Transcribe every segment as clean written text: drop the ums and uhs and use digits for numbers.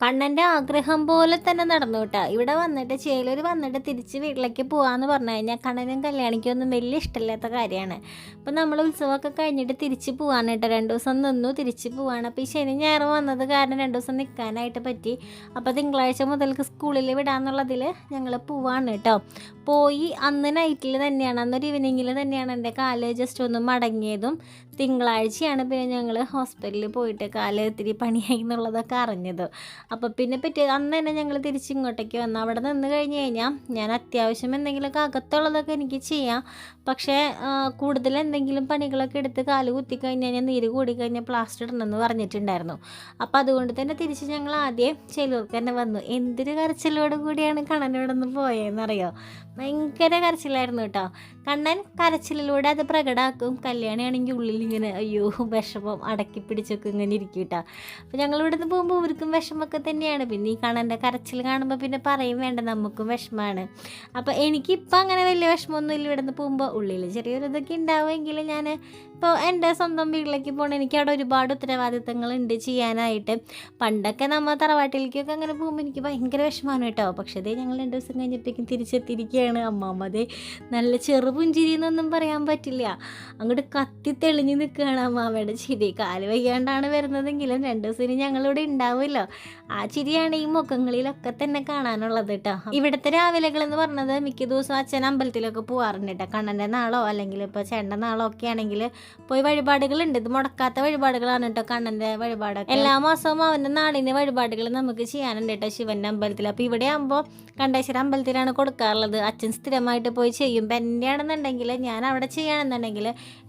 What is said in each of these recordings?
കണ്ണൻ്റെ ആഗ്രഹം പോലെ തന്നെ നടന്നു കേട്ടോ. ഇവിടെ വന്നിട്ട് ചേലൂർ വന്നിട്ട് തിരിച്ച് വീട്ടിലേക്ക് പോകാമെന്ന് പറഞ്ഞു കഴിഞ്ഞാൽ കണ്ണനും കല്യാണിക്കൊന്നും വലിയ ഇഷ്ടമില്ലാത്ത കാര്യമാണ്. അപ്പോൾ നമ്മൾ ഉത്സവമൊക്കെ കഴിഞ്ഞിട്ട് തിരിച്ച് പോകാൻ കേട്ടോ. 2 ദിവസം നിന്നു തിരിച്ച് പോവാണ്. അപ്പോൾ ഈ ശനി ഞായർ വന്നത് കാരണം 2 ദിവസം നിൽക്കാനായിട്ട് പറ്റി. അപ്പോൾ തിങ്കളാഴ്ച മുതൽക്ക് സ്കൂളിൽ വിടാമെന്നുള്ളതിൽ ഞങ്ങൾ പോവാണ് കേട്ടോ. പോയി അന്ന് നൈറ്റിൽ തന്നെയാണ്, അന്നൊരു ഈവനിങ്ങിൽ തന്നെയാണ് എൻ്റെ കാല് ജസ്റ്റ് ഒന്ന് മടങ്ങിയതും. തിങ്കളാഴ്ചയാണ് പിന്നെ ഞങ്ങൾ ഹോസ്പിറ്റലിൽ പോയിട്ട് കാല് ഇത്തിരി പണിയായി എന്നുള്ളതൊക്കെ അറിഞ്ഞത്. അപ്പോൾ പിന്നെ അന്ന് തന്നെ ഞങ്ങൾ തിരിച്ചിങ്ങോട്ടേക്ക് വന്നു. അവിടെ നിന്ന് കഴിഞ്ഞ് കഴിഞ്ഞാൽ ഞാൻ അത്യാവശ്യം എന്തെങ്കിലുമൊക്കെ അകത്തുള്ളതൊക്കെ എനിക്ക് ചെയ്യാം. പക്ഷേ കൂടുതൽ എന്തെങ്കിലും പണികളൊക്കെ എടുത്ത് കാല് കുത്തിക്കഴിഞ്ഞ് കഴിഞ്ഞാൽ നീര് കൂടിക്കഴിഞ്ഞാൽ പ്ലാസ്റ്റർ ഇടണമെന്ന് പറഞ്ഞിട്ടുണ്ടായിരുന്നു. അപ്പോൾ അതുകൊണ്ട് തന്നെ തിരിച്ച് ഞങ്ങൾ ആദ്യം ചേലൂർക്ക് തന്നെ വന്നു. എന്തൊരു കരച്ചിലോട് കൂടിയാണ് കണ്ണനോട് നിന്ന് പോയതെന്നറിയോ. ഭയങ്കര കരച്ചിലായിരുന്നു കേട്ടോ. കണ്ണൻ കരച്ചിലിലൂടെ അത് പ്രകടമാക്കും. കല്യാണിയാണെങ്കിൽ ഉള്ളിൽ ഇങ്ങനെ അയ്യോ വിഷമം അടക്കി പിടിച്ചൊക്കെ ഇങ്ങനെ ഇരിക്കും കേട്ടോ. അപ്പോൾ ഞങ്ങളിവിടെ നിന്ന് പോകുമ്പോൾ ഇവർക്കും വിഷമമൊക്കെ തന്നെയാണ്. പിന്നെ ഈ കണ്ണൻ്റെ കരച്ചിൽ കാണുമ്പോൾ പിന്നെ പറയും വേണ്ട, നമുക്കും വിഷമമാണ്. അപ്പോൾ എനിക്കിപ്പോൾ അങ്ങനെ വലിയ വിഷമമൊന്നുമില്ല. ഇവിടെ നിന്ന് പോകുമ്പോൾ ഉള്ളിൽ ചെറിയൊരു ഇതൊക്കെ ഉണ്ടാവുമെങ്കിലും ഞാൻ ഇപ്പോൾ എൻ്റെ സ്വന്തം വീട്ടിലേക്ക് പോകണം. എനിക്ക് അവിടെ ഒരുപാട് ഉത്തരവാദിത്തങ്ങളുണ്ട് ചെയ്യാനായിട്ട്. പണ്ടൊക്കെ നമ്മൾ തറവാട്ടിലേക്കൊക്കെ അങ്ങനെ പോകുമ്പോൾ എനിക്ക് ഭയങ്കര വിഷമമാണ് കേട്ടോ. പക്ഷേ അതേ ഞങ്ങൾ 2 ദിവസം കഴിഞ്ഞപ്പോഴേക്കും തിരിച്ചെത്തിയിരിക്കുകയാണ്. അമ്മാമ്മതേ നല്ല ചെറുപുഞ്ചിരി എന്നൊന്നും പറയാൻ പറ്റില്ല, അങ്ങോട്ട് കത്തി തെളിഞ്ഞ് നിൽക്കുകയാണ് അമ്മാമ്മയുടെ ചിരി. കാല് വയ്യാണ്ടാണ് വരുന്നതെങ്കിലും 2 ദിവസം ഞങ്ങളിവിടെ ഉണ്ടാവുമല്ലോ. ആ ചിരിയാണ് ഈ മുഖങ്ങളിലൊക്കെ തന്നെ കാണാനുള്ളത് കേട്ടോ. ഇവിടുത്തെ രാവിലെകൾ എന്ന് പറഞ്ഞത് മിക്ക ദിവസവും അച്ഛൻ അമ്പലത്തിലൊക്കെ പോകാറുണ്ട് കേട്ടോ. കണ്ണൻ്റെ നാളോ അല്ലെങ്കിൽ ഇപ്പോൾ ചേട്ടൻ്റെ നാളോ ഒക്കെ ആണെങ്കിൽ പോയി വഴിപാടുകളുണ്ട്. ഇത് മുടക്കാത്ത വഴിപാടുകളാണ് കേട്ടോ കണ്ണൻ്റെ വഴിപാടൊക്കെ. എല്ലാ മാസവും അവൻ്റെ നാടിൻ്റെ വഴിപാടുകൾ നമുക്ക് ചെയ്യാനുണ്ട് കേട്ടോ ശിവൻ്റെ അമ്പലത്തിൽ. അപ്പോൾ ഇവിടെ ആകുമ്പോൾ കണ്ടേശ്വര അമ്പലത്തിലാണ് കൊടുക്കാറുള്ളത്. അച്ഛൻ സ്ഥിരമായിട്ട് പോയി ചെയ്യും. ഇപ്പം എൻ്റെ ആണെന്നുണ്ടെങ്കിൽ ഞാൻ അവിടെ ചെയ്യുകയാണെന്നുണ്ടെങ്കിൽ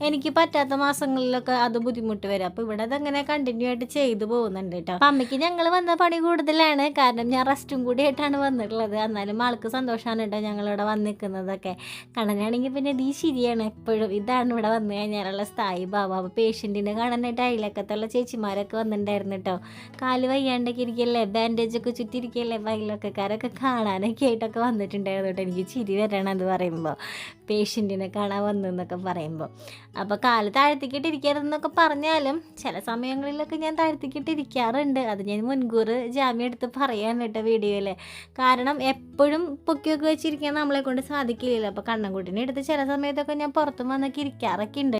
എനിക്ക് പറ്റാത്ത മാസങ്ങളിലൊക്കെ അത് ബുദ്ധിമുട്ട് വരും. അപ്പോൾ ഇവിടെ അതങ്ങനെ കണ്ടിന്യൂ ആയിട്ട് ചെയ്തു പോകുന്നുണ്ട് കേട്ടോ. അപ്പം അമ്മയ്ക്ക് ഞങ്ങൾ വന്ന പണി കൂടുതലാണ്, കാരണം ഞാൻ റെസ്റ്റും കൂടി ആയിട്ടാണ് വന്നിട്ടുള്ളത്. എന്നാലും ആൾക്ക് സന്തോഷമാണ് കേട്ടോ ഞങ്ങളിവിടെ വന്ന് നിൽക്കുന്നതൊക്കെ. കണ്ണനാണെങ്കിൽ പിന്നെ ഈ ശരിയാണ് എപ്പോഴും. ഇതാണ് ഇവിടെ വന്നു കഴിഞ്ഞാലുള്ള സ്ഥായി ഭാവം. അപ്പോൾ പേഷ്യൻറ്റിനെ കാണാനായിട്ട് അയലക്കത്തുള്ള ചേച്ചിമാരൊക്കെ വന്നിട്ടുണ്ടായിരുന്നു കേട്ടോ. കാല് വയ്യാണ്ടൊക്കെ ഇരിക്കല്ലേ, ബാൻഡേജൊക്കെ ചുറ്റിരിക്കല്ലേ, അയലൊക്കെക്കാരൊക്കെ കാണാനൊക്കെ ആയിട്ടൊക്കെ വന്നിട്ടുണ്ടായിരുന്നു കേട്ടോ. എനിക്ക് ചിരി വരണം അത് പറയുമ്പോൾ, പേഷ്യൻറ്റിനെ കാണാൻ വന്നു എന്നൊക്കെ പറയുമ്പോൾ. അപ്പോൾ കാല് താഴ്ത്തിക്കിട്ടിരിക്കരുതെന്നൊക്കെ പറഞ്ഞാലും ചില സമയങ്ങളിലൊക്കെ ഞാൻ താഴ്ത്തിക്കിട്ടിരിക്കാറുണ്ട്. അത് ഞാൻ മുൻകൂർ ജാമ്യം എടുത്ത് പറയാൻ കേട്ടോ വീഡിയോയിൽ. കാരണം എപ്പോഴും പൊക്കിയൊക്കെ വെച്ചിരിക്കാൻ നമ്മളെ കൊണ്ട് സാധിക്കില്ലല്ലോ. അപ്പോൾ കണ്ണൻകുട്ടീനെ എടുത്ത് ചില സമയത്തൊക്കെ ഞാൻ പുറത്തും വന്നൊക്കെ ഇരിക്കാറൊക്കെ ഉണ്ട്.